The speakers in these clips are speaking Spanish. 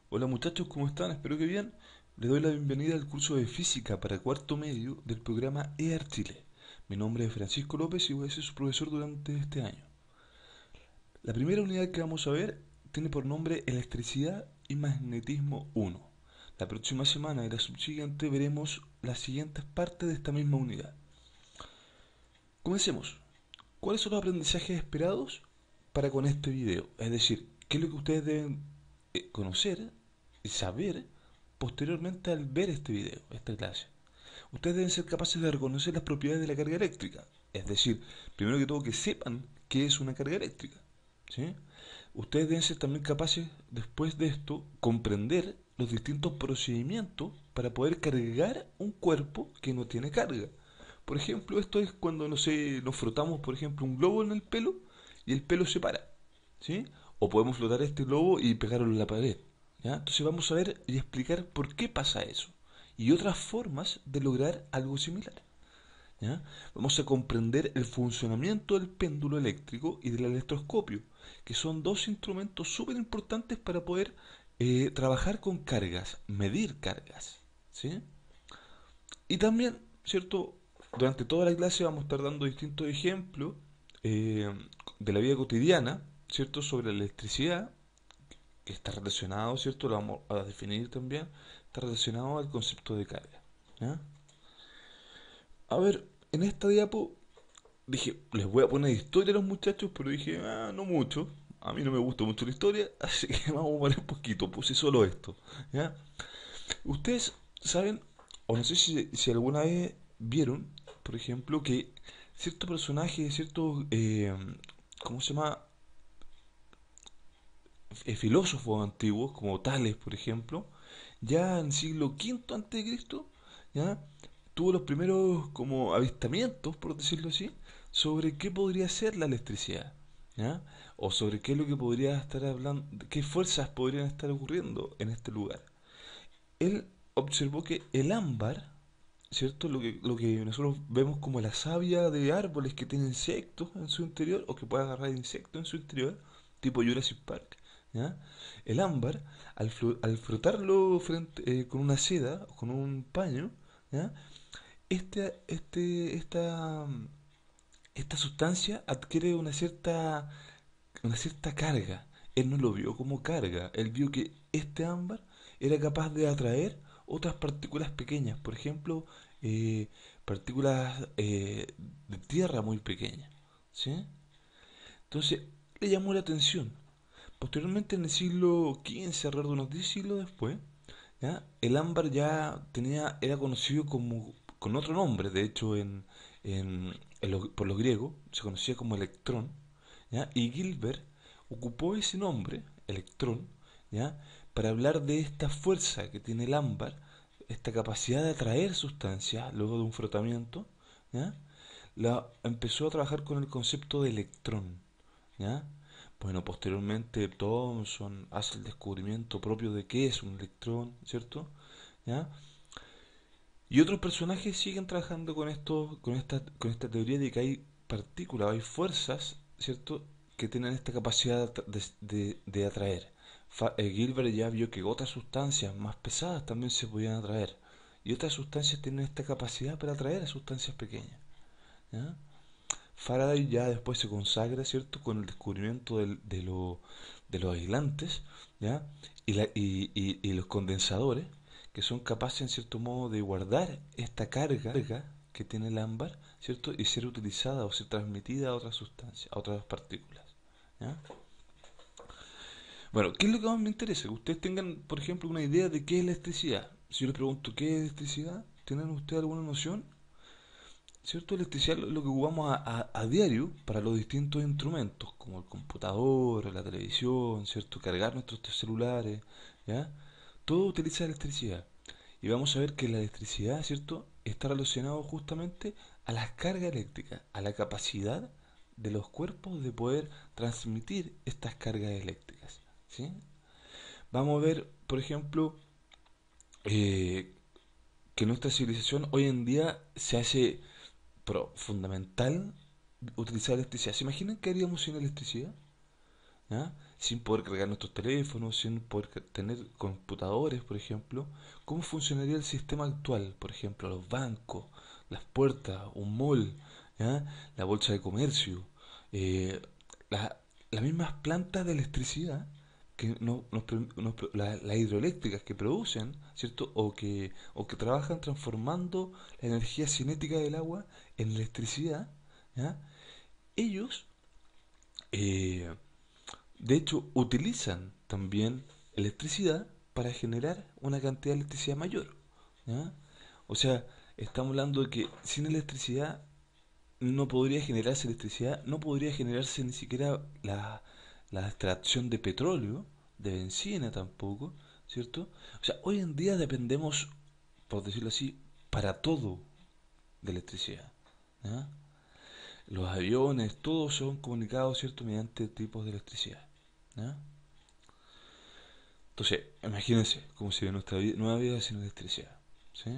Hola muchachos, ¿cómo están? Espero que bien. Les doy la bienvenida al curso de física para cuarto medio del programa EAR Chile. Mi nombre es Francisco López y voy a ser su profesor durante este año. La primera unidad que vamos a ver tiene por nombre Electricidad y Magnetismo 1. La próxima semana y la subsiguiente veremos las siguientes partes de esta misma unidad. Comencemos. ¿Cuáles son los aprendizajes esperados para con este video? Es decir, ¿qué es lo que ustedes deben conocer y saber posteriormente al ver este video, esta clase? Ustedes deben ser capaces de reconocer las propiedades de la carga eléctrica. Es decir, primero que todo que sepan qué es una carga eléctrica. ¿Sí? Ustedes deben ser también capaces, después de esto, comprender los distintos procedimientos para poder cargar un cuerpo que no tiene carga. Por ejemplo, esto es cuando, no sé, nos frotamos, por ejemplo, un globo en el pelo y el pelo se para. ¿Sí? O podemos flotar este globo y pegarlo en la pared. ¿Ya? Entonces vamos a ver y explicar por qué pasa eso y otras formas de lograr algo similar. ¿Ya? Vamos a comprender el funcionamiento del péndulo eléctrico y del electroscopio, que son dos instrumentos súper importantes para poder trabajar con cargas, medir cargas. ¿Sí? Y también, ¿cierto? Durante toda la clase vamos a estar dando distintos ejemplos eh, de la vida cotidiana, ¿cierto? Sobre la electricidad, que está relacionado, ¿cierto? Lo vamos a definir también, está relacionado al concepto de carga. ¿Ya? A ver, en esta diapo dije, les voy a poner historia a los muchachos, pero dije, no mucho. A mí no me gusta mucho la historia, así que vamos a poner un poquito, puse solo esto. ¿Ya? Ustedes saben, o no sé si alguna vez vieron, por ejemplo, que cierto personaje, ciertos, ¿cómo se llama? Filósofos antiguos, como Tales, por ejemplo, ya en el siglo V antes de Cristo, ya tuvo los primeros como avistamientos, por decirlo así, sobre qué podría ser la electricidad, ¿ya? O sobre qué es lo que podría estar hablando, qué fuerzas podrían estar ocurriendo en este lugar. Él observó que el ámbar, ¿cierto? Lo que nosotros vemos como la savia de árboles que tiene insectos en su interior o que puede agarrar insectos en su interior, tipo Jurassic Park, ¿ya? El ámbar, al frotarlo con una seda o con un paño, ¿ya? Esta sustancia adquiere una cierta carga. Él no lo vio como carga, él vio que este ámbar era capaz de atraer otras partículas pequeñas, por ejemplo, partículas de tierra muy pequeñas. ¿Sí? Entonces, le llamó la atención. Posteriormente, en el siglo XV, alrededor de unos 10 siglos después, ¿ya? El ámbar ya era conocido con otro nombre, de hecho, por los griegos, se conocía como electrón, ¿ya? Y Gilbert ocupó ese nombre, electrón, ¿ya? Para hablar de esta fuerza que tiene el ámbar, esta capacidad de atraer sustancias luego de un frotamiento, ¿ya? Empezó a trabajar con el concepto de electrón, ¿ya? Bueno, posteriormente Thomson hace el descubrimiento propio de qué es un electrón, ¿cierto? ¿Ya? Y otros personajes siguen trabajando con esta teoría de que hay partículas, hay fuerzas, ¿cierto? Que tienen esta capacidad de atraer. Gilbert ya vio que otras sustancias más pesadas también se podían atraer. Y otras sustancias tienen esta capacidad para atraer a sustancias pequeñas. ¿Ya? Faraday ya después se consagra, ¿cierto?, con el descubrimiento de los aislantes, ¿ya? Y los condensadores, que son capaces, en cierto modo, de guardar esta carga que tiene el ámbar, ¿cierto?, y ser utilizada o ser transmitida a otras sustancias, a otras partículas. ¿Ya? Bueno, ¿qué es lo que más me interesa? Que ustedes tengan, por ejemplo, una idea de qué es electricidad. Si yo les pregunto qué es electricidad, ¿tienen ustedes alguna noción? ¿Cierto? Electricidad lo que ocupamos a diario para los distintos instrumentos, como el computador, la televisión, ¿cierto? Cargar nuestros celulares, ¿ya? Todo utiliza electricidad. Y vamos a ver que la electricidad, ¿cierto? Está relacionado justamente a las cargas eléctricas, a la capacidad de los cuerpos de poder transmitir estas cargas eléctricas, ¿sí? Vamos a ver, por ejemplo, eh, que nuestra civilización hoy en día se hace fundamental utilizar electricidad. ¿Se imaginan qué haríamos sin electricidad? ¿Ya? sin poder cargar nuestros teléfonos, sin poder tener computadores, por ejemplo, ¿cómo funcionaría el sistema actual? Por ejemplo, los bancos, las puertas, un mall, ¿ya? La bolsa de comercio, eh, la- las mismas plantas de electricidad que las hidroeléctricas que producen, ¿cierto? O que trabajan transformando la energía cinética del agua en electricidad, ¿ya? Ellos, eh, de hecho, utilizan también electricidad para generar una cantidad de electricidad mayor, ¿ya? O sea, estamos hablando de que sin electricidad no podría generarse electricidad, no podría generarse ni siquiera la extracción de petróleo, de bencina tampoco, ¿cierto? O sea, hoy en día dependemos, por decirlo así, para todo de electricidad, ¿ya? Los aviones, todos son comunicados, ¿cierto?, mediante tipos de electricidad, ¿ya? Entonces, imagínense cómo sería nuestra nueva vida sin electricidad, ¿sí?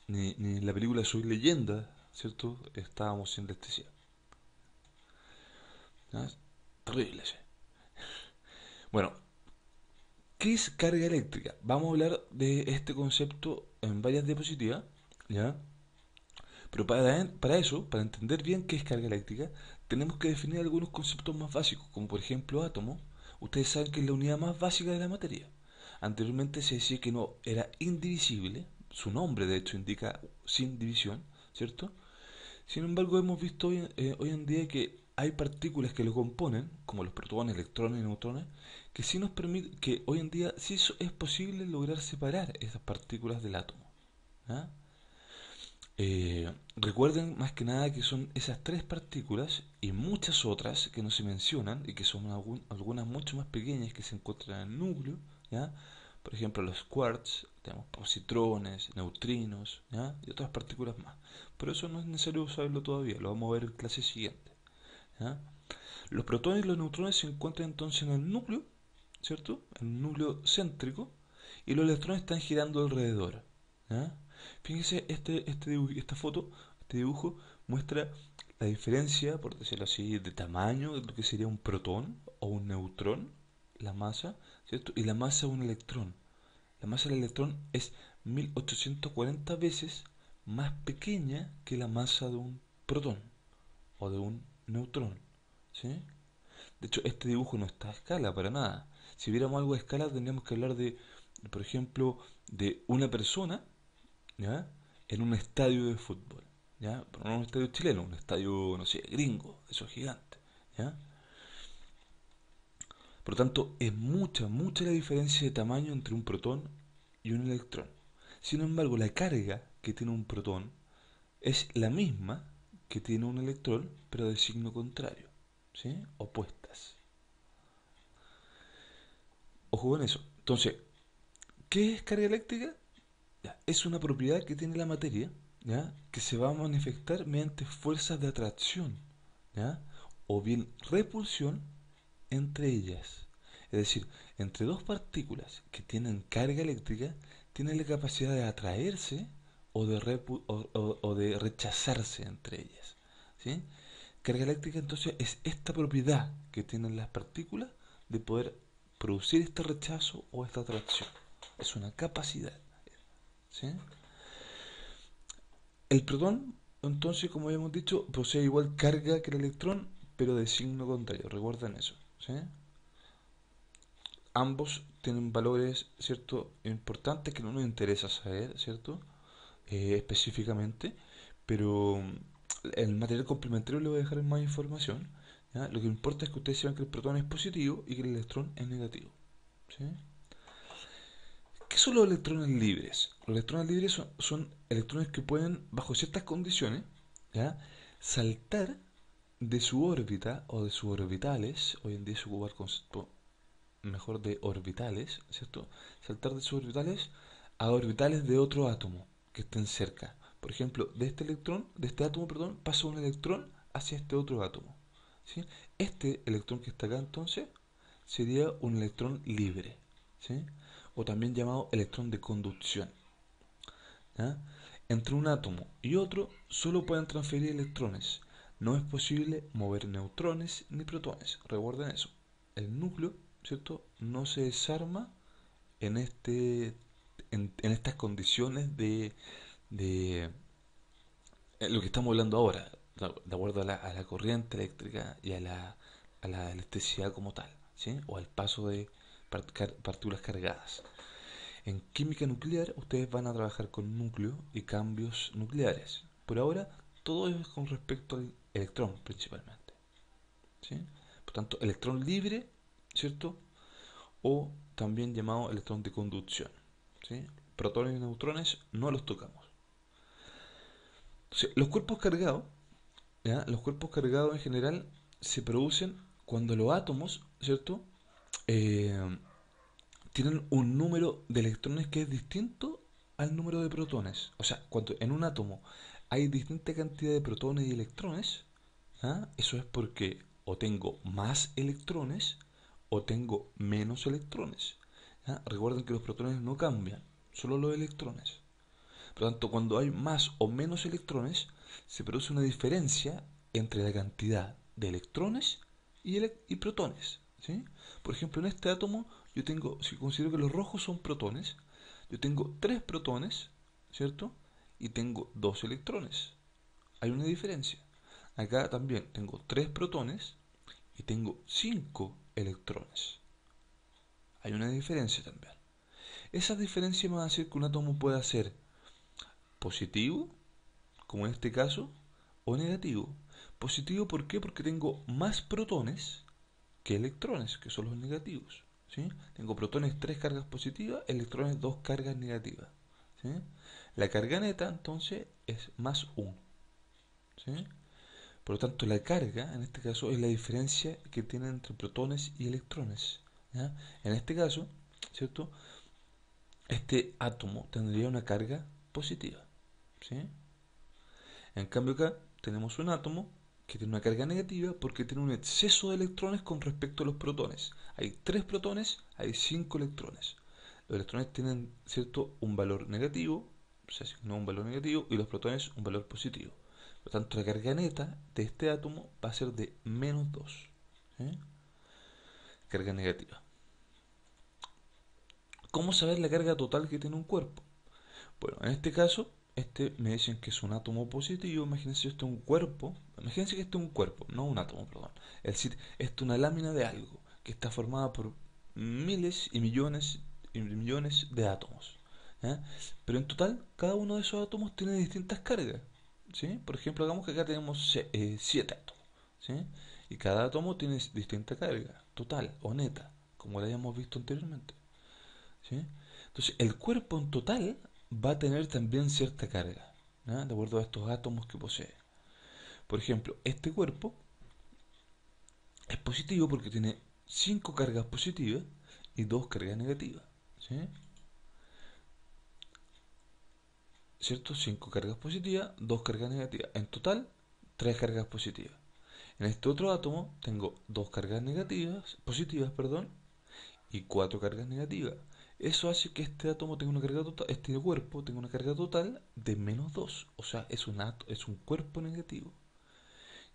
Ni en la película Soy Leyenda, ¿cierto?, estábamos sin electricidad, ¿ya? Es terrible, sí. Bueno, ¿qué es carga eléctrica? Vamos a hablar de este concepto en varias diapositivas, ¿ya? Pero para eso, para entender bien qué es carga eléctrica, tenemos que definir algunos conceptos más básicos, como por ejemplo átomo. Ustedes saben que es la unidad más básica de la materia. Anteriormente se decía que no era indivisible, su nombre de hecho indica sin división, ¿cierto? Sin embargo, hemos visto hoy en día que hay partículas que lo componen, como los protones, electrones y neutrones, que sí nos permite, que hoy en día sí es posible lograr separar esas partículas del átomo, ¿ah? Recuerden más que nada que son esas tres partículas y muchas otras que no se mencionan y que son algunas mucho más pequeñas que se encuentran en el núcleo, ¿ya? Por ejemplo, los quarks, tenemos positrones, neutrinos, ¿ya? Y otras partículas más. Pero eso no es necesario saberlo todavía, lo vamos a ver en clase siguiente, ¿ya? Los protones y los neutrones se encuentran entonces en el núcleo, ¿cierto? En el núcleo céntrico, y los electrones están girando alrededor, ¿ya? Fíjense, esta foto, este dibujo, muestra la diferencia, por decirlo así, de tamaño de lo que sería un protón o un neutrón, la masa, ¿cierto? Y la masa de un electrón. La masa del electrón es 1840 veces más pequeña que la masa de un protón o de un neutrón, ¿sí? De hecho, este dibujo no está a escala para nada. Si viéramos algo a escala, tendríamos que hablar de, por ejemplo, de una persona, ¿ya?, en un estadio de fútbol, ¿ya? Pero no un estadio chileno, un estadio, no sé, gringo, eso gigante, ¿ya? Por lo tanto, es mucha, mucha la diferencia de tamaño entre un protón y un electrón. Sin embargo, la carga que tiene un protón es la misma que tiene un electrón, pero de signo contrario, ¿sí? Opuestas. Ojo con eso. Entonces, ¿qué es carga eléctrica? Ya, es una propiedad que tiene la materia, ¿ya?, que se va a manifestar mediante fuerzas de atracción, ¿ya?, o bien repulsión entre ellas. Es decir, entre dos partículas que tienen carga eléctrica, tienen la capacidad de atraerse o de rechazarse entre ellas, ¿sí? Carga eléctrica entonces es esta propiedad que tienen las partículas de poder producir este rechazo o esta atracción. Es una capacidad, ¿sí? El protón, entonces, como habíamos dicho, posee igual carga que el electrón, pero de signo contrario. Recuerden eso, ¿sí? Ambos tienen valores, ¿cierto?, importantes que no nos interesa saber, ¿cierto?, específicamente, pero el material complementario le voy a dejar más información, ¿ya? Lo que importa es que ustedes sepan que el protón es positivo y que el electrón es negativo, ¿sí? ¿Qué son los electrones libres? Los electrones libres son electrones que pueden, bajo ciertas condiciones, ¿ya?, saltar de su órbita o de sus orbitales. Hoy en día se ocupa el concepto mejor de orbitales, ¿cierto? Saltar de sus orbitales a orbitales de otro átomo que estén cerca. Por ejemplo, de este átomo, perdón, pasa un electrón hacia este otro átomo, ¿sí? Este electrón que está acá entonces sería un electrón libre, ¿sí? O también llamado electrón de conducción, ¿ya? Entre un átomo y otro solo pueden transferir electrones. No es posible mover neutrones ni protones. Recuerden eso. El núcleo ¿cierto? No se desarma en en estas condiciones de lo que estamos hablando ahora, de acuerdo a a la corriente eléctrica y a a la electricidad como tal, ¿sí? O al paso de partículas cargadas. En química nuclear ustedes van a trabajar con núcleo y cambios nucleares. Por ahora todo es con respecto al electrón principalmente, ¿sí? Por tanto, electrón libre, ¿cierto? O también llamado electrón de conducción, ¿sí? Protones y neutrones no los tocamos. Entonces, los cuerpos cargados, ¿ya? Los cuerpos cargados en general se producen cuando los átomos, ¿cierto? Eh, Tienen un número de electrones que es distinto al número de protones. O sea, cuando en un átomo hay distinta cantidad de protones y electrones, ¿ah? Eso es porque o tengo más electrones o tengo menos electrones. ¿Ah? Recuerden que los protones no cambian, solo los electrones. Por lo tanto, cuando hay más o menos electrones, se produce una diferencia entre la cantidad de electrones y protones, ¿sí? Por ejemplo, en este átomo yo tengo, si considero que los rojos son protones, yo tengo 3 protones, ¿cierto? Y tengo 2 electrones. Hay una diferencia. Acá también tengo 3 protones y tengo 5 electrones. Hay una diferencia también. Esas diferencias van a hacer que un átomo pueda ser positivo, como en este caso, o negativo. Positivo, ¿por qué? Porque tengo más protones que electrones, que son los negativos, ¿sí? Tengo protones 3 cargas positivas, electrones 2 cargas negativas, ¿sí? La carga neta, entonces, es más 1, ¿sí? Por lo tanto, la carga, en este caso, es la diferencia que tienen entre protones y electrones, ¿ya? En este caso, ¿cierto? Este átomo tendría una carga positiva, ¿sí? En cambio acá tenemos un átomo que tiene una carga negativa porque tiene un exceso de electrones con respecto a los protones. Hay 3 protones, hay 5 electrones. Los electrones tienen, ¿cierto?, un valor negativo, se asignó un valor negativo, y los protones un valor positivo. Por lo tanto, la carga neta de este átomo va a ser de menos 2. ¿Sí? Carga negativa. ¿Cómo saber la carga total que tiene un cuerpo? Bueno, en este caso, me dicen que es un átomo positivo. Imagínense esto es un cuerpo. Imagínense que esto es un cuerpo, no un átomo, perdón. Es decir, esto es una lámina de algo que está formada por miles y millones de átomos. ¿Ya? Pero en total, cada uno de esos átomos tiene distintas cargas. ¿Sí? Por ejemplo, hagamos que acá tenemos 7 átomos. ¿Sí? Y cada átomo tiene distinta carga, total o neta, como la habíamos visto anteriormente. ¿Sí? Entonces, el cuerpo en total va a tener también cierta carga, ¿no? De acuerdo a estos átomos que posee. Por ejemplo, este cuerpo es positivo porque tiene 5 cargas positivas y 2 cargas negativas, ¿sí? ¿Cierto? 5 cargas positivas, 2 cargas negativas. En total, 3 cargas positivas. En este otro átomo tengo 2 cargas negativas, positivas, perdón, y 4 cargas negativas. Eso hace que este átomo tenga una carga total, este cuerpo tenga una carga total de menos 2. O sea, es un cuerpo negativo.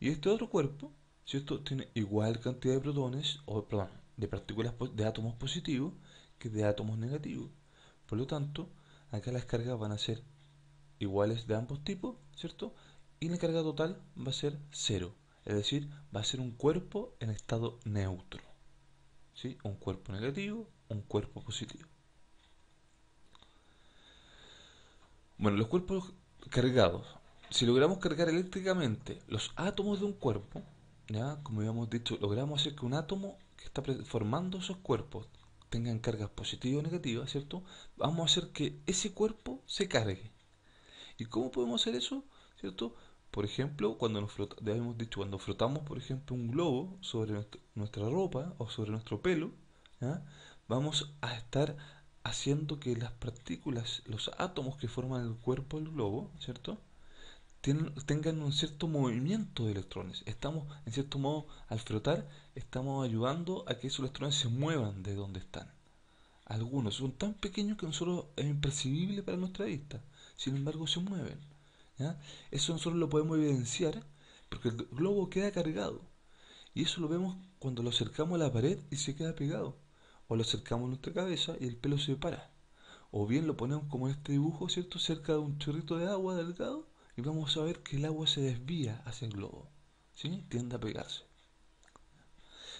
Y este otro cuerpo, ¿cierto? Tiene igual cantidad de protones, o perdón, de partículas de átomos positivos que de átomos negativos. Por lo tanto, acá las cargas van a ser iguales de ambos tipos, ¿cierto? Y la carga total va a ser cero. Es decir, va a ser un cuerpo en estado neutro. ¿Sí? Un cuerpo negativo, un cuerpo positivo. Bueno, los cuerpos cargados. Si logramos cargar eléctricamente los átomos de un cuerpo, ya, como habíamos dicho, logramos hacer que un átomo que está formando esos cuerpos tengan cargas positivas o negativas, ¿cierto? Vamos a hacer que ese cuerpo se cargue. ¿Y cómo podemos hacer eso? ¿Cierto? Por ejemplo, cuando ya hemos dicho, cuando frotamos, por ejemplo, un globo sobre nuestra ropa o sobre nuestro pelo, ¿ya? Vamos a estar haciendo que las partículas, los átomos que forman el cuerpo del globo, ¿cierto? Tengan un cierto movimiento de electrones. Estamos, en cierto modo, al frotar, estamos ayudando a que esos electrones se muevan de donde están. Algunos son tan pequeños que nosotros es imperceptible para nuestra vista. Sin embargo, se mueven. ¿Ya? Eso nosotros lo podemos evidenciar porque el globo queda cargado. Y eso lo vemos cuando lo acercamos a la pared y se queda pegado. o lo acercamos a nuestra cabeza y el pelo se para. O bien lo ponemos como en este dibujo, ¿cierto? Cerca de un chorrito de agua delgado y vamos a ver que el agua se desvía hacia el globo, ¿sí? Tiende a pegarse.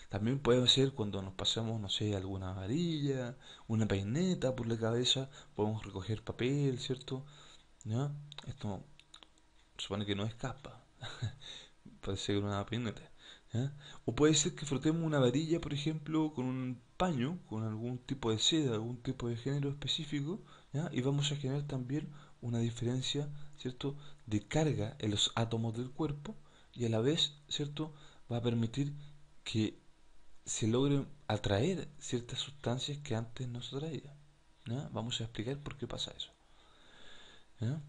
También puede ser cuando nos pasamos, no sé, alguna varilla, una peineta por la cabeza, podemos recoger papel, ¿cierto? ¿Ya? Esto supone que no escapa, puede ser una peineta. ¿Ya? O puede ser que frotemos una varilla, por ejemplo, con un paño, con algún tipo de seda, algún tipo de género específico, ¿ya? Y vamos a generar también una diferencia, ¿cierto?, de carga en los átomos del cuerpo y a la vez, ¿cierto?, va a permitir que se logren atraer ciertas sustancias que antes no se atraían. ¿Ya? Vamos a explicar por qué pasa eso. ¿Ya?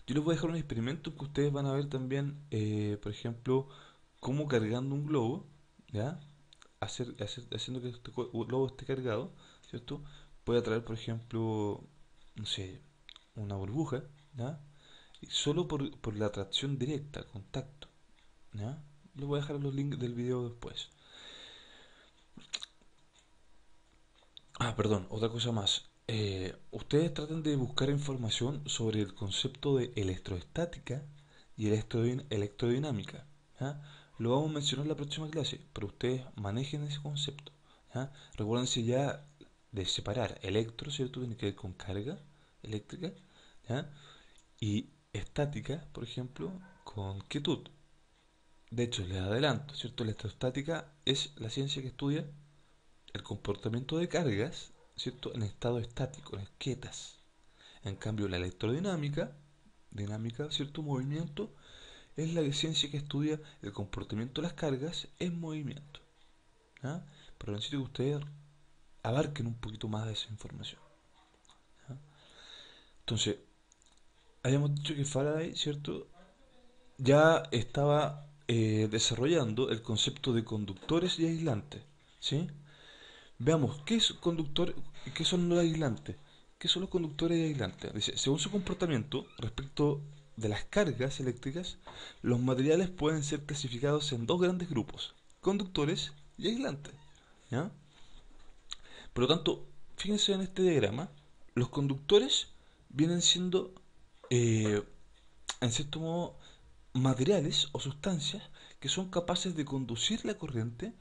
Yo les voy a dejar un experimento que ustedes van a ver también, por ejemplo, cómo cargando un globo, ¿ya? Haciendo que este globo esté cargado, ¿cierto? Puede atraer, por ejemplo, no sé, una burbuja, ¿ya? Y solo por la atracción directa, contacto, ¿ya? Les voy a dejar los links del video después. Ah, perdón, otra cosa más. Ustedes traten de buscar información sobre el concepto de electroestática y electrodinámica. ¿Ya? Lo vamos a mencionar en la próxima clase, pero ustedes manejen ese concepto. ¿Ya? Recuérdense ya de separar electro, ¿cierto? Tiene que ver con carga eléctrica, ¿ya? Y estática, por ejemplo, con quietud. De hecho, les adelanto, ¿cierto? La electroestática es la ciencia que estudia el comportamiento de cargas, ¿cierto?, en estado estático, en quietas. En cambio, la electrodinámica, dinámica, ¿cierto?, movimiento, es la ciencia que estudia el comportamiento de las cargas en movimiento. ¿Ya? Pero necesito que ustedes abarquen un poquito más de esa información. ¿Ya? Entonces, habíamos dicho que Faraday, ¿cierto?, ya estaba desarrollando el concepto de conductores y aislantes. ¿Sí? Veamos, ¿qué es conductor y qué son los aislantes? ¿Qué son los conductores y aislantes? Dice, según su comportamiento respecto de las cargas eléctricas, los materiales pueden ser clasificados en dos grandes grupos, conductores y aislantes. ¿Ya? Por lo tanto, fíjense en este diagrama, los conductores vienen siendo, eh, en cierto modo, materiales o sustancias que son capaces de conducir la corriente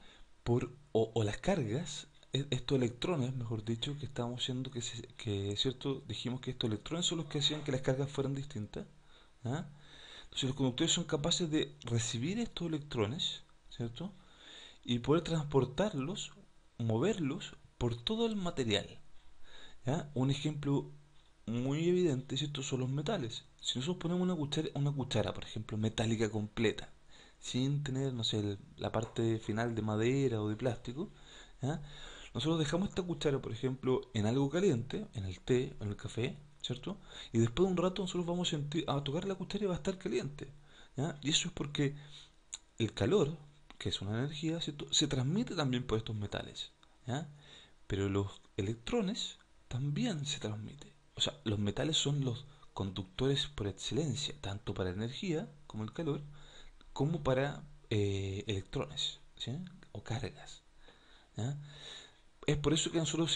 o las cargas, estos electrones, mejor dicho, que estábamos haciendo que, cierto, dijimos que estos electrones son los que hacían que las cargas fueran distintas. ¿Ah? Entonces los conductores son capaces de recibir estos electrones, ¿cierto? Y poder transportarlos, moverlos por todo el material. ¿Ya? Un ejemplo muy evidente, ¿cierto?, son los metales. Si nosotros ponemos una cuchara, por ejemplo, metálica completa, sin tener, no sé, la parte final de madera o de plástico, ¿ya? Nosotros dejamos esta cuchara, por ejemplo, en algo caliente, en el té, en el café, ¿cierto? Y después de un rato nosotros vamos a tocar la cuchara y va a estar caliente, ¿ya? Y eso es porque el calor, que es una energía, ¿cierto?, se transmite también por estos metales, ¿ya? Pero los electrones también se transmiten. O sea, los metales son los conductores por excelencia, tanto para energía, como el calor, como para electrones, ¿sí?, o cargas. ¿Ya? Es por eso que nosotros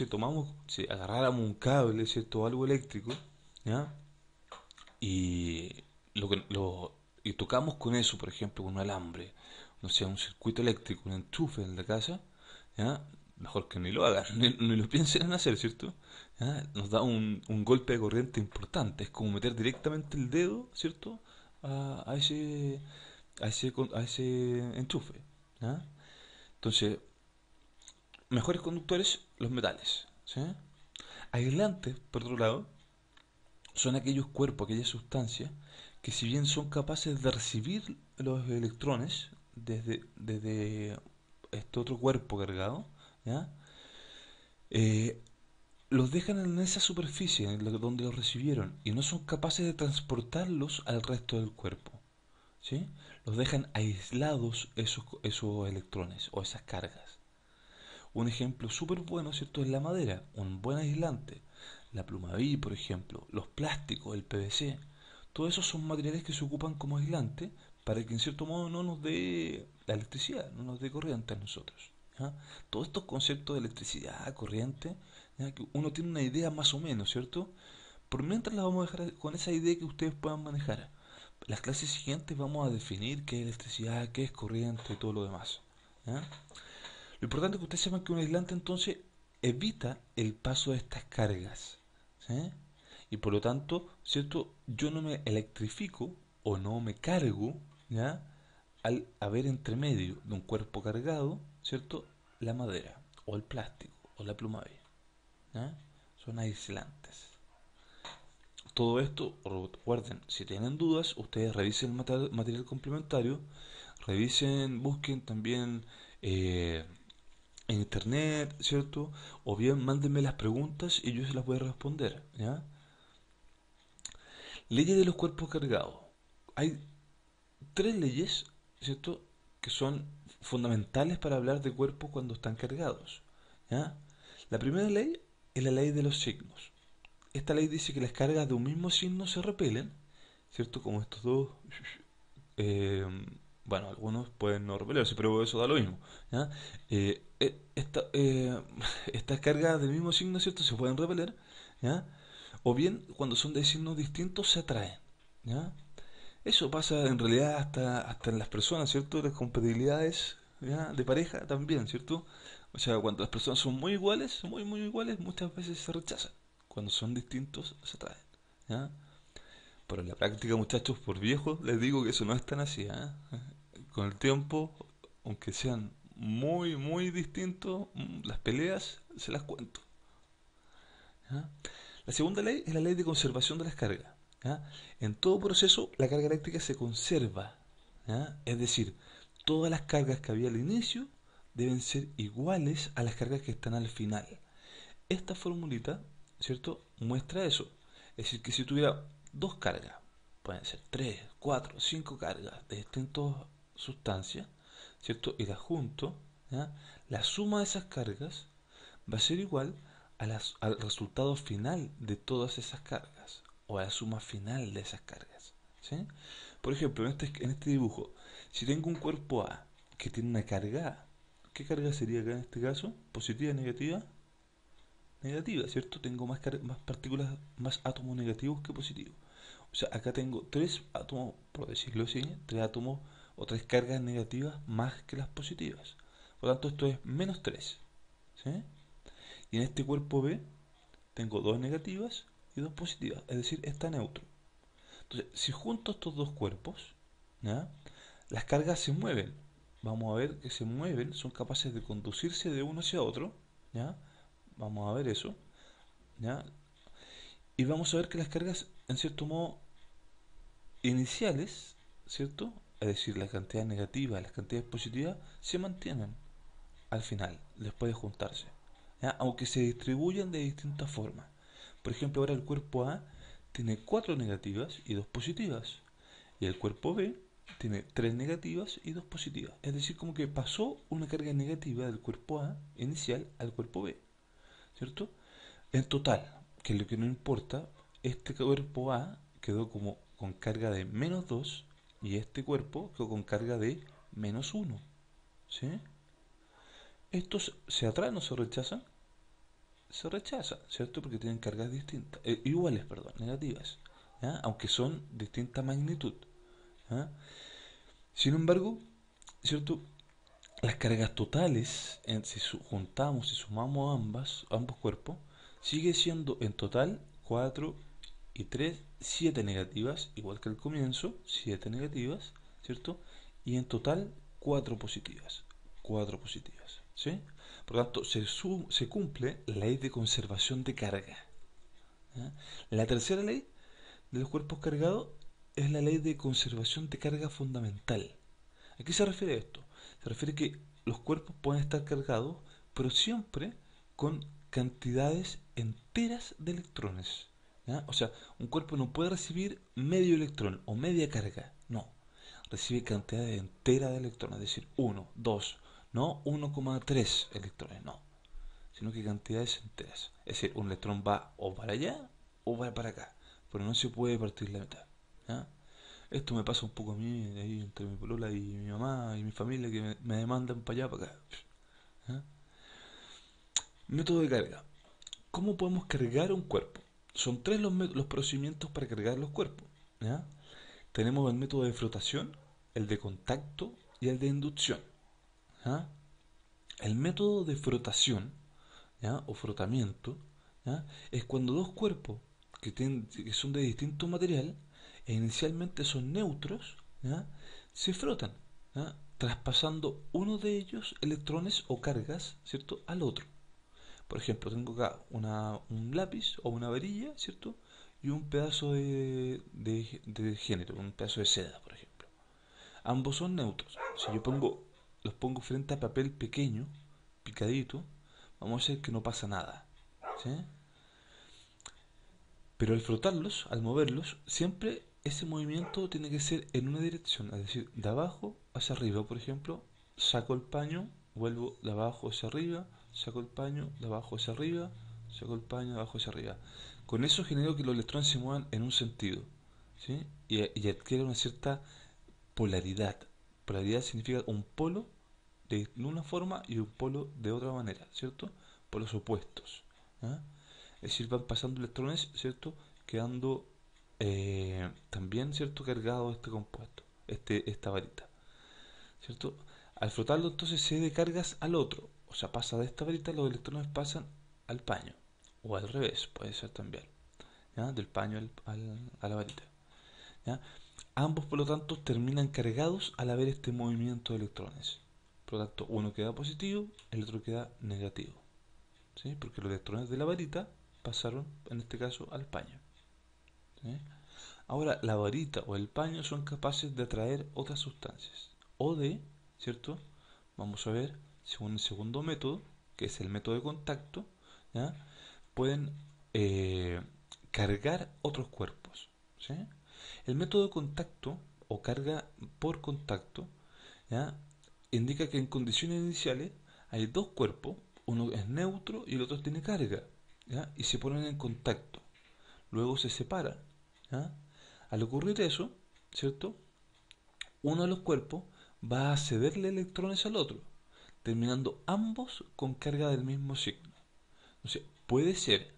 si agarráramos un cable, ¿cierto?, o algo eléctrico, ¿ya?, y y tocamos con eso, por ejemplo, con un alambre, no sé, un circuito eléctrico, un enchufe en la casa, ¿ya?, mejor que ni lo hagan, ni lo piensen en hacer, ¿cierto? ¿Ya? Nos da un golpe de corriente importante, es como meter directamente el dedo, ¿cierto?, a ese, a ese enchufe. ¿Ya? Entonces, mejores conductores, los metales. ¿Sí? Aislantes, por otro lado, son aquellos cuerpos, aquellas sustancias que si bien son capaces de recibir los electrones desde este otro cuerpo cargado, ¿ya?, Eh, los dejan en esa superficie donde los recibieron y no son capaces de transportarlos al resto del cuerpo. ¿Sí? Los dejan aislados esos electrones o esas cargas. Un ejemplo súper bueno, ¿cierto?, es la madera, un buen aislante. La plumaví, por ejemplo, los plásticos, el PVC. Todos esos son materiales que se ocupan como aislante para que en cierto modo no nos dé la electricidad, no nos dé corriente a nosotros. ¿Ya? Todos estos conceptos de electricidad, corriente, ¿ya? Que uno tiene una idea más o menos, ¿cierto? Por mientras las vamos a dejar con esa idea que ustedes puedan manejar. Las clases siguientes vamos a definir qué es electricidad, qué es corriente y todo lo demás. ¿Ya? Lo importante es que ustedes sepan que un aislante entonces evita el paso de estas cargas. ¿Sí? Y por lo tanto, ¿cierto? Yo no me electrifico o no me cargo, ¿ya? Al haber entre medio de un cuerpo cargado, ¿cierto? La madera, o el plástico, o la pluma B. ¿Ya? Son aislantes. Todo esto, recuerden, si tienen dudas, ustedes revisen el material complementario, revisen, busquen también en internet, ¿cierto? O bien mándenme las preguntas y yo se las voy a responder, ¿ya? Leyes de los cuerpos cargados. Hay tres leyes, ¿cierto? Que son fundamentales para hablar de cuerpos cuando están cargados, ¿ya? La primera ley es la ley de los signos. Esta ley dice que las cargas de un mismo signo se repelen, ¿cierto? Como estos dos. eh, bueno, algunos pueden no repelerse, pero eso da lo mismo. ¿Ya? Estas cargas del mismo signo, ¿cierto? Se pueden repeler, ¿ya? O bien, cuando son de signos distintos, se atraen, ¿ya? Eso pasa en realidad hasta en las personas, ¿cierto? Las compatibilidades, ¿ya? De pareja también, ¿cierto? O sea, cuando las personas son muy iguales, muy iguales, muchas veces se rechazan. Cuando son distintos, se atraen, ¿ya? Pero en la práctica, muchachos, por viejos, les digo que eso no es tan así, ¿eh? Con el tiempo, aunque sean muy distintos, las peleas se las cuento. ¿Ya? La segunda ley es la ley de conservación de las cargas. ¿Ya? En todo proceso, la carga eléctrica se conserva. ¿Ya? Es decir, todas las cargas que había al inicio deben ser iguales a las cargas que están al final. Esta formulita, ¿cierto? Muestra eso. Es decir, que si tuviera dos cargas, pueden ser tres, cuatro, cinco cargas de distintas sustancias, ¿cierto? Y las junto, ¿ya? La suma de esas cargas va a ser igual al resultado final de todas esas cargas, o a la suma final de esas cargas, ¿sí? Por ejemplo, en este dibujo, si tengo un cuerpo A que tiene una carga A, ¿qué carga sería acá en este caso? ¿Positiva, negativa? Negativa, ¿cierto? Tengo más partículas, más átomos negativos que positivos. O sea, acá tengo tres átomos, por decirlo así, tres átomos o tres cargas negativas más que las positivas. Por lo tanto, esto es menos 3, ¿sí? Y en este cuerpo B tengo dos negativas y dos positivas, es decir, está neutro. Entonces, si junto estos dos cuerpos, ¿ya? Las cargas se mueven. Vamos a ver que se mueven, son capaces de conducirse de uno hacia otro, ¿ya? Vamos a ver eso, ¿ya? Y vamos a ver que las cargas, en cierto modo, iniciales, ¿cierto? Es decir, las cantidades negativas y las cantidades positivas se mantienen al final, después de juntarse, ¿ya? Aunque se distribuyan de distintas formas. Por ejemplo, ahora el cuerpo A tiene 4 negativas y 2 positivas. Y el cuerpo B tiene 3 negativas y 2 positivas. Es decir, como que pasó una carga negativa del cuerpo A inicial al cuerpo B, ¿cierto? En total, que es lo que no importa, este cuerpo A quedó como con carga de menos 2 y este cuerpo quedó con carga de menos 1, ¿sí? ¿Estos se atraen o se rechazan? Se rechazan, ¿cierto? Porque tienen cargas distintas, iguales, perdón, negativas, ¿ya? Aunque son distinta magnitud, ¿ya? Sin embargo, ¿cierto? Las cargas totales, si juntamos y sumamos ambos cuerpos, sigue siendo en total 4 y 3 7 negativas, igual que al comienzo, 7 negativas, ¿cierto? Y en total 4 positivas, 4 positivas, ¿sí? Por lo tanto, se cumple la ley de conservación de carga, ¿ya? La tercera ley de los cuerpos cargados es la ley de conservación de carga fundamental. ¿A qué se refiere esto? Se refiere a que los cuerpos pueden estar cargados, pero siempre con cantidades enteras de electrones, ¿ya? O sea, un cuerpo no puede recibir medio electrón o media carga, no. Recibe cantidades enteras de electrones, es decir, uno, 2, no 1,3 electrones, no, sino que cantidades enteras. Es decir, un electrón va o para allá o va para acá, pero no se puede partir la mitad, ¿ya? Esto me pasa un poco a mí, ahí entre mi polola y mi mamá y mi familia, que me demandan para allá, para acá. ¿Ya? Método de carga. ¿Cómo podemos cargar un cuerpo? Son tres los procedimientos para cargar los cuerpos. ¿Ya? Tenemos el método de frotación, el de contacto y el de inducción. ¿Ya? El método de frotación, ¿ya? O frotamiento, ¿ya? Es cuando dos cuerpos que son de distinto material e inicialmente son neutros, ¿ya? Se frotan, ¿ya? Traspasando uno de ellos electrones o cargas, ¿cierto?, al otro. Por ejemplo, tengo acá un lápiz o una varilla, ¿cierto? Y un pedazo de género, un pedazo de seda, por ejemplo. Ambos son neutros. Si yo los pongo frente a papel pequeño, picadito, vamos a ver que no pasa nada. ¿Sí? Pero al frotarlos, al moverlos, siempre ese movimiento tiene que ser en una dirección, es decir, de abajo hacia arriba, por ejemplo, saco el paño, vuelvo de abajo hacia arriba, saco el paño, de abajo hacia arriba, saco el paño, de abajo hacia arriba. Con eso genero que los electrones se muevan en un sentido, ¿sí? Y adquiere una cierta polaridad. Polaridad significa un polo de una forma y un polo de otra manera, ¿cierto? Polos opuestos. ¿Ah? Es decir, van pasando electrones, ¿cierto? Quedando también, ¿cierto? Cargado este compuesto, esta varita, ¿cierto? Al frotarlo entonces se de cargas al otro, o sea, pasa de esta varita, los electrones pasan al paño, o al revés, puede ser también, ¿ya? Del paño a la varita, ¿ya? Ambos, por lo tanto, terminan cargados al haber este movimiento de electrones. Por lo tanto, uno queda positivo, el otro queda negativo, ¿sí? Porque los electrones de la varita pasaron, en este caso, al paño, ¿sí? Ahora, la varita o el paño son capaces de atraer otras sustancias. O de, ¿cierto? Vamos a ver, según el segundo método, que es el método de contacto, ¿ya? Pueden cargar otros cuerpos, ¿sí? El método de contacto o carga por contacto, ¿ya? Indica que en condiciones iniciales hay dos cuerpos, uno es neutro y el otro tiene carga, ¿ya? Y se ponen en contacto. Luego se separan, ¿ya? Al ocurrir eso, ¿cierto? Uno de los cuerpos va a cederle electrones al otro, terminando ambos con carga del mismo signo. Entonces, puede ser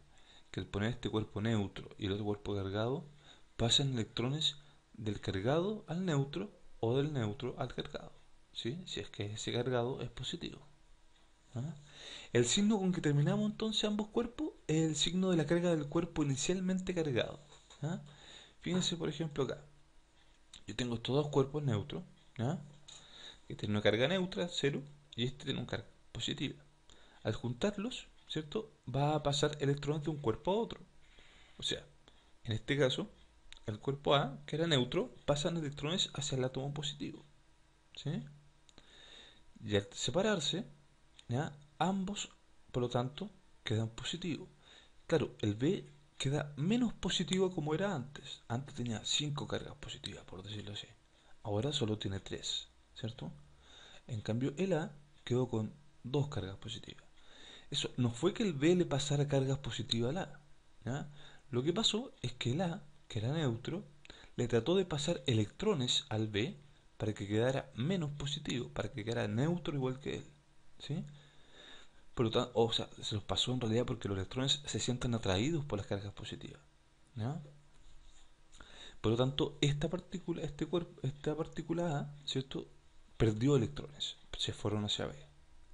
que al poner este cuerpo neutro y el otro cuerpo cargado, pasen electrones del cargado al neutro o del neutro al cargado, ¿sí? Si es que ese cargado es positivo. ¿Ah? El signo con que terminamos entonces ambos cuerpos es el signo de la carga del cuerpo inicialmente cargado. ¿Ah? Fíjense, por ejemplo, acá. Yo tengo estos dos cuerpos neutros, ¿ah? Que tienen una carga neutra, cero, y este tiene una carga positiva. Al juntarlos, ¿cierto? Va a pasar electrones de un cuerpo a otro. O sea, en este caso, el cuerpo A, que era neutro, pasan electrones hacia el átomo positivo, ¿sí? Y al separarse, ¿ya? Ambos, por lo tanto, quedan positivos. Claro, el B queda menos positivo como era antes. Antes tenía 5 cargas positivas, por decirlo así. Ahora solo tiene 3, ¿cierto? En cambio, el A quedó con 2 cargas positivas. Eso no fue que el B le pasara cargas positivas al A, ¿ya? Lo que pasó es que el A, que era neutro, le trató de pasar electrones al B para que quedara menos positivo, para que quedara neutro igual que él, ¿sí? Por lo tanto, o sea, se los pasó en realidad porque los electrones se sienten atraídos por las cargas positivas, ¿ya? Por lo tanto, esta partícula A, ¿cierto? Perdió electrones, se fueron hacia B,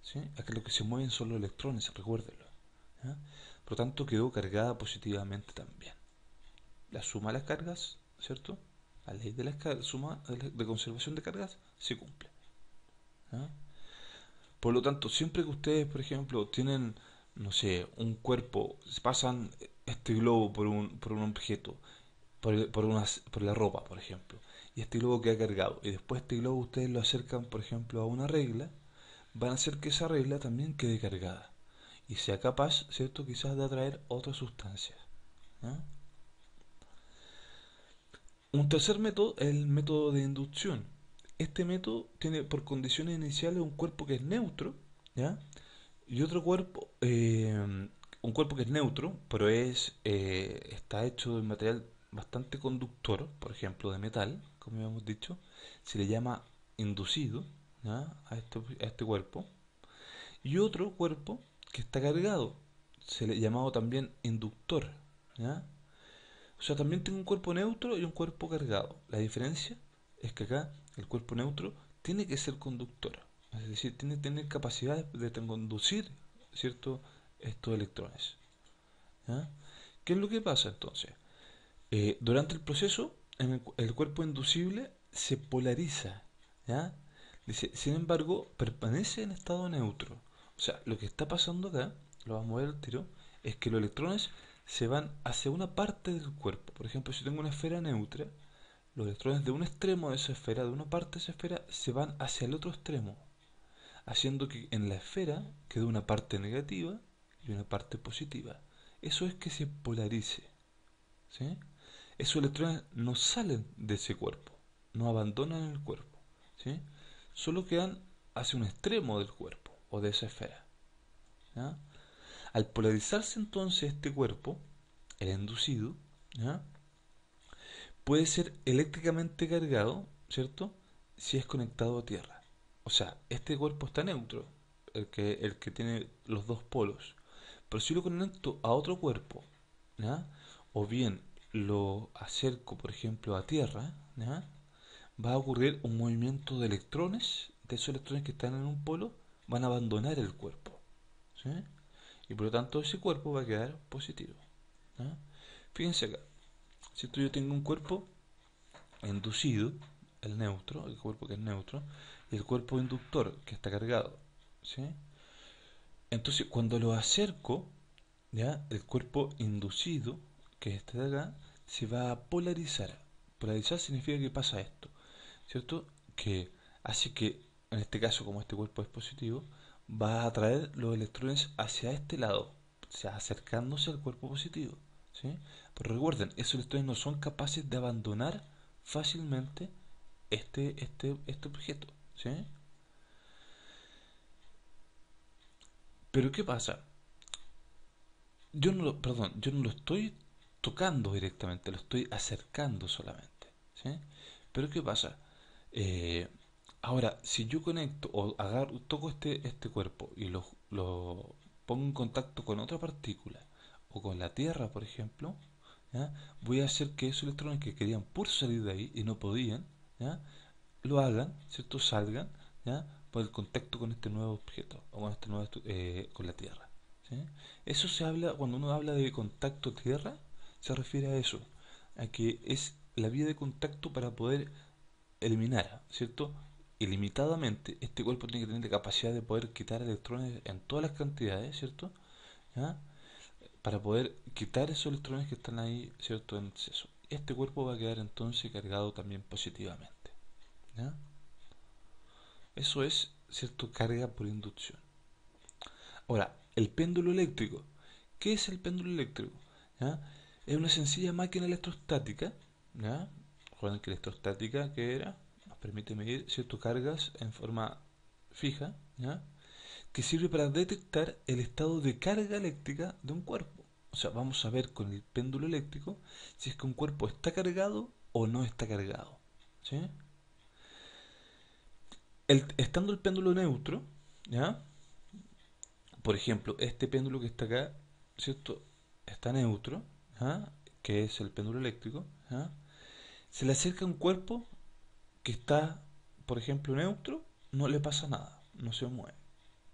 ¿sí? Aquí lo que se mueven son los electrones, recuérdenlo, ¿ya? Por lo tanto, quedó cargada positivamente también. La suma de las cargas, ¿cierto? La ley de la suma de conservación de cargas se cumple, ¿ya? Por lo tanto, siempre que ustedes, por ejemplo, tienen, no sé, un cuerpo, pasan este globo por un objeto, por la ropa, por ejemplo, y este globo queda cargado, y después este globo ustedes lo acercan, por ejemplo, a una regla, van a hacer que esa regla también quede cargada y sea capaz, ¿cierto?, quizás de atraer otras sustancias, ¿no? Un tercer método es el método de inducción. Este método tiene por condiciones iniciales un cuerpo que es neutro, ¿ya? Y otro cuerpo, un cuerpo que es neutro, pero está hecho de material bastante conductor, por ejemplo, de metal, como habíamos dicho, se le llama inducido, ¿ya? A este cuerpo. y otro cuerpo que está cargado, se le llamado también inductor, ¿ya? O sea, también tengo un cuerpo neutro y un cuerpo cargado. La diferencia es que acá el cuerpo neutro tiene que ser conductor, es decir, tiene que tener capacidad de conducir, ¿cierto?, estos electrones, ¿ya? ¿Qué es lo que pasa entonces? Durante el proceso, el cuerpo inducible se polariza, ¿ya? Dice, sin embargo, permanece en estado neutro. O sea, lo que está pasando acá, lo vamos a ver al tiro, es que los electrones se van hacia una parte del cuerpo. Por ejemplo, si tengo una esfera neutra, los electrones de un extremo de esa esfera, de una parte de esa esfera, se van hacia el otro extremo, haciendo que en la esfera quede una parte negativa y una parte positiva. Eso es que se polarice, ¿sí? Esos electrones no salen de ese cuerpo, no abandonan el cuerpo, ¿sí? Solo quedan hacia un extremo del cuerpo o de esa esfera, ¿ya? Al polarizarse entonces este cuerpo, el inducido, ¿ya?, puede ser eléctricamente cargado, ¿cierto?, si es conectado a tierra. O sea, este cuerpo está neutro, el que tiene los dos polos. Pero si lo conecto a otro cuerpo, ¿ya?, o bien lo acerco, por ejemplo, a tierra, ¿ya?, va a ocurrir un movimiento de electrones, de esos electrones que están en un polo, van a abandonar el cuerpo, ¿sí? Y por lo tanto ese cuerpo va a quedar positivo, ¿ya? Fíjense acá, si yo tengo un cuerpo inducido, el neutro, el cuerpo que es neutro, y el cuerpo inductor que está cargado, ¿sí? Entonces cuando lo acerco, ¿ya?, el cuerpo inducido, que es este de acá, se va a polarizar. Polarizar significa que pasa esto, ¿cierto? Que hace que, en este caso, como este cuerpo es positivo, va a atraer los electrones hacia este lado, o sea, acercándose al cuerpo positivo, ¿sí? Pero recuerden, esos electrones no son capaces de abandonar fácilmente este objeto, ¿sí? Pero ¿qué pasa? Yo no lo estoy tocando directamente, lo estoy acercando solamente, ¿sí? Pero ¿qué pasa? Eh, Ahora, si yo conecto o agarro, toco este cuerpo y lo pongo en contacto con otra partícula o con la Tierra, por ejemplo, ¿ya?, voy a hacer que esos electrones que querían por salir de ahí y no podían, ¿ya?, lo hagan, ¿cierto? Salgan, ¿ya?, por el contacto con este nuevo objeto o con este nuevo con la Tierra, ¿sí? Eso se habla, cuando uno habla de contacto Tierra, se refiere a eso, a que es la vía de contacto para poder eliminar, ¿cierto? Ilimitadamente, este cuerpo tiene que tener la capacidad de poder quitar electrones en todas las cantidades, ¿cierto? ¿Ya? Para poder quitar esos electrones que están ahí, ¿cierto?, en exceso. Este cuerpo va a quedar entonces cargado también positivamente, ¿ya? Eso es, ¿cierto?, carga por inducción. Ahora, el péndulo eléctrico. ¿Qué es el péndulo eléctrico? ¿Ya? Es una sencilla máquina electrostática, ¿ya? Recuerden que electrostática, ¿qué era? Nos permite medir ciertas cargas en forma fija, ¿ya?, que sirve para detectar el estado de carga eléctrica de un cuerpo. O sea, vamos a ver con el péndulo eléctrico si es que un cuerpo está cargado o no está cargado, ¿sí? Estando el péndulo neutro, ¿ya?, por ejemplo, este péndulo que está acá, ¿cierto?, está neutro, ¿ah?, que es el péndulo eléctrico, ¿ah?, se le acerca a un cuerpo que está, por ejemplo, neutro, no le pasa nada, no se mueve,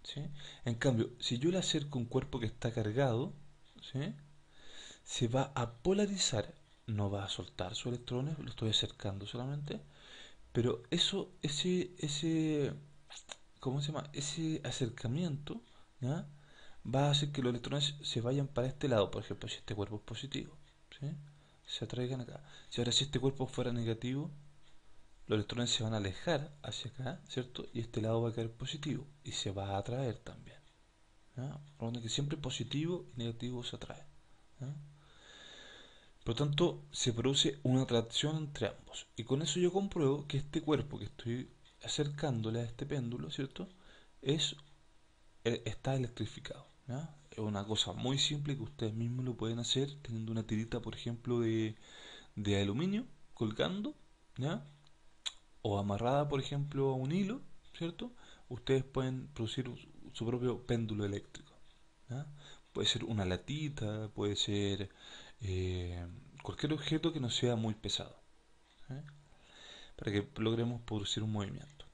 ¿sí? En cambio, si yo le acerco a un cuerpo que está cargado, ¿sí?, se va a polarizar, no va a soltar sus electrones, lo estoy acercando solamente, pero ¿cómo se llama? Ese acercamiento, ¿ya?, va a hacer que los electrones se vayan para este lado, por ejemplo, si este cuerpo es positivo, ¿sí?, se atraigan acá. Si ahora si este cuerpo fuera negativo, los electrones se van a alejar hacia acá, ¿cierto? Y este lado va a quedar positivo y se va a atraer también, ¿ya? Por lo que siempre positivo y negativo se atraen, ¿ya? Por lo tanto, se produce una atracción entre ambos. Y con eso yo compruebo que este cuerpo que estoy acercándole a este péndulo, ¿cierto?, es está electrificado, ¿ya? Es una cosa muy simple que ustedes mismos lo pueden hacer teniendo una tirita, por ejemplo, de aluminio colgando, ¿ya?, o amarrada, por ejemplo, a un hilo, ¿cierto? Ustedes pueden producir su propio péndulo eléctrico. ¿Ya? Puede ser una latita, puede ser cualquier objeto que no sea muy pesado, ¿eh? Para que logremos producir un movimiento.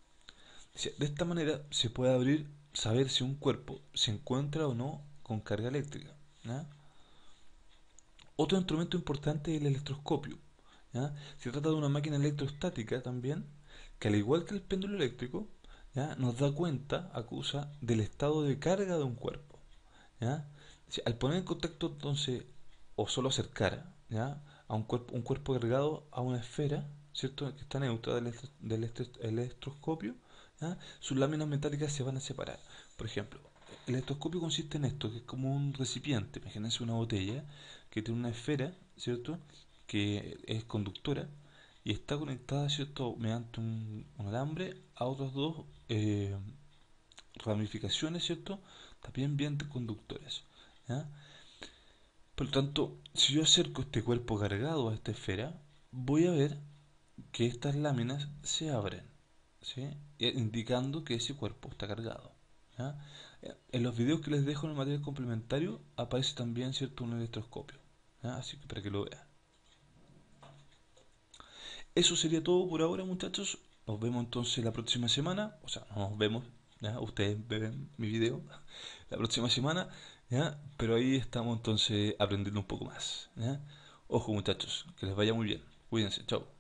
De esta manera se puede saber si un cuerpo se encuentra o no con carga eléctrica, ¿ya? Otro instrumento importante es el electroscopio, ¿ya? Se trata de una máquina electrostática también, que al igual que el péndulo eléctrico, ¿ya? Nos da cuenta, acusa, del estado de carga de un cuerpo, ¿ya? Al poner en contacto entonces, o solo acercar, ¿ya? A un cuerpo cargado a una esfera, ¿cierto? Que está neutra del electroscopio, ¿ya? Sus láminas metálicas se van a separar. Por ejemplo, el electroscopio consiste en esto, que es como un recipiente, imagínense una botella, que tiene una esfera, ¿cierto? Que es conductora y está conectada, ¿cierto? Mediante un alambre a otros dos ramificaciones, ¿cierto? También bien conductores, ¿ya? Por lo tanto, si yo acerco este cuerpo cargado a esta esfera, voy a ver que estas láminas se abren, ¿sí? Indicando que ese cuerpo está cargado, ¿ya? En los videos que les dejo en el material complementario aparece también, ¿cierto?, un electroscopio, ¿ya? Así que para que lo vean. Eso sería todo por ahora, muchachos. Nos vemos entonces la próxima semana. O sea, no nos vemos, ¿ya? Ustedes ven mi video la próxima semana, ¿ya? Pero ahí estamos entonces aprendiendo un poco más, ¿ya? Ojo, muchachos, que les vaya muy bien. Cuídense, chao.